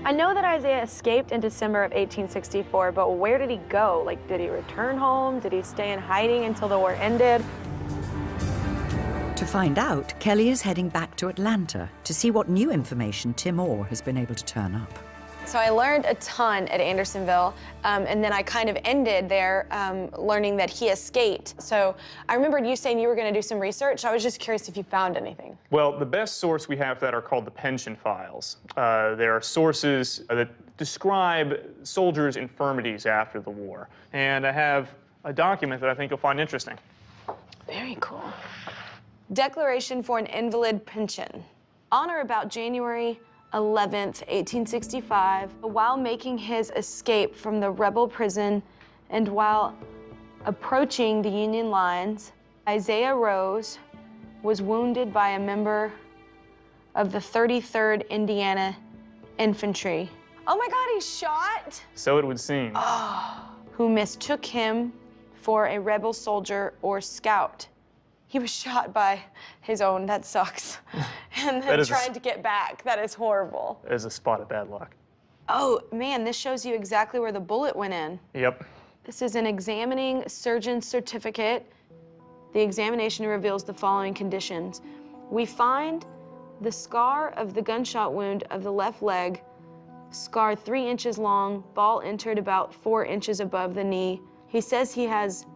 I know that Isaiah escaped in December of 1864, but where did he go? Like, did he return home? Did he stay in hiding until the war ended? To find out, Kelly is heading back to Atlanta to see what new information Tim Orr has been able to turn up. So I learned a ton at Andersonville, and then I kind of ended there learning that he escaped. So I remembered you saying you were going to do some research. I was just curious if you found anything. Well, the best source we have for that are called the pension files. There are sources that describe soldiers' infirmities after the war. And I have a document that I think you'll find interesting. Very cool. Declaration for an Invalid Pension. On or about January 11th, 1865, while making his escape from the rebel prison and while approaching the Union lines, Isaiah Rose was wounded by a member of the 33rd Indiana Infantry. Oh my God, he's shot? So it would seem. Who mistook him for a rebel soldier or scout. He was shot by his own. That sucks. And then trying to get back. That is horrible. That is a spot of bad luck. Oh, man, this shows you exactly where the bullet went in. Yep. This is an examining surgeon's certificate. The examination reveals the following conditions. We find the scar of the gunshot wound of the left leg, scar 3 inches long, ball entered about 4 inches above the knee. He says he has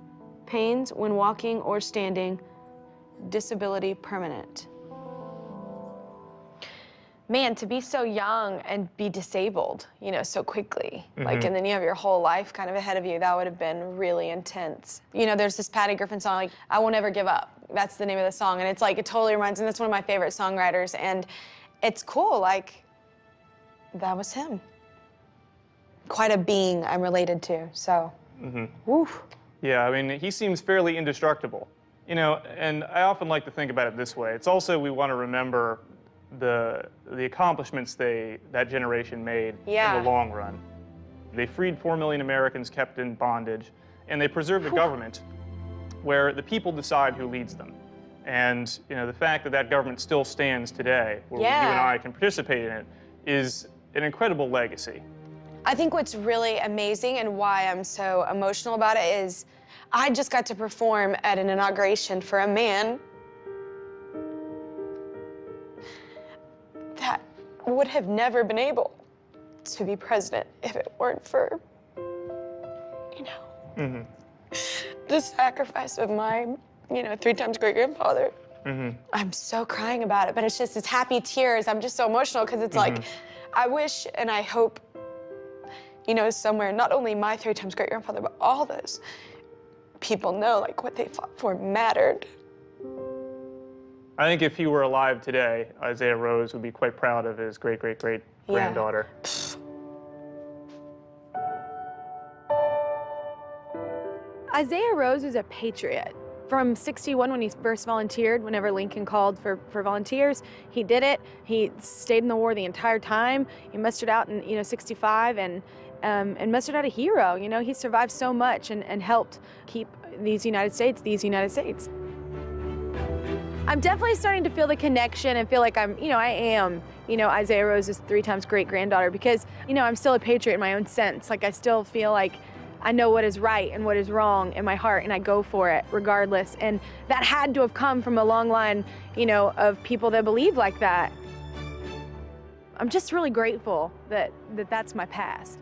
pains when walking or standing. Disability permanent. Man, to be so young and be disabled, you know, so quickly, like, and then you have your whole life kind of ahead of you, that would have been really intense. You know, there's this Patty Griffin song, like, I Won't Ever Give Up. That's the name of the song, and it's like, it totally reminds me, that's one of my favorite songwriters, and it's cool, like, that was him. Quite a being I'm related to, so, woof. Yeah, I mean, he seems fairly indestructible. You know, and I often like to think about it this way. It's also, we want to remember the accomplishments that generation made in the long run. They freed 4 million Americans kept in bondage, and they preserved a government where the people decide who leads them. And, you know, the fact that that government still stands today, where you and I can participate in it, is an incredible legacy. I think what's really amazing and why I'm so emotional about it is I just got to perform at an inauguration for a man that would have never been able to be president if it weren't for, you know, the sacrifice of my, you know, 3 times great-grandfather. I'm so crying about it, but it's just, it's happy tears. I'm just so emotional because it's like, I wish and I hope, you know, somewhere, not only my 3 times great-grandfather, but all those people know, like, what they fought for mattered. I think if he were alive today, Isaiah Rose would be quite proud of his great-great-great-granddaughter. Isaiah Rose was a patriot. From '61, when he first volunteered, whenever Lincoln called for volunteers, he did it. He stayed in the war the entire time. He mustered out in, you know, '65 and mustered out a hero. You know, he survived so much and helped keep these United States. I'm definitely starting to feel the connection and feel like I am, you know, Isaiah Rose's 3 times great-granddaughter because, you know, I'm still a patriot in my own sense. Like, I still feel like I know what is right and what is wrong in my heart, and I go for it regardless. And that had to have come from a long line, you know, of people that believe like that. I'm just really grateful that that's my past.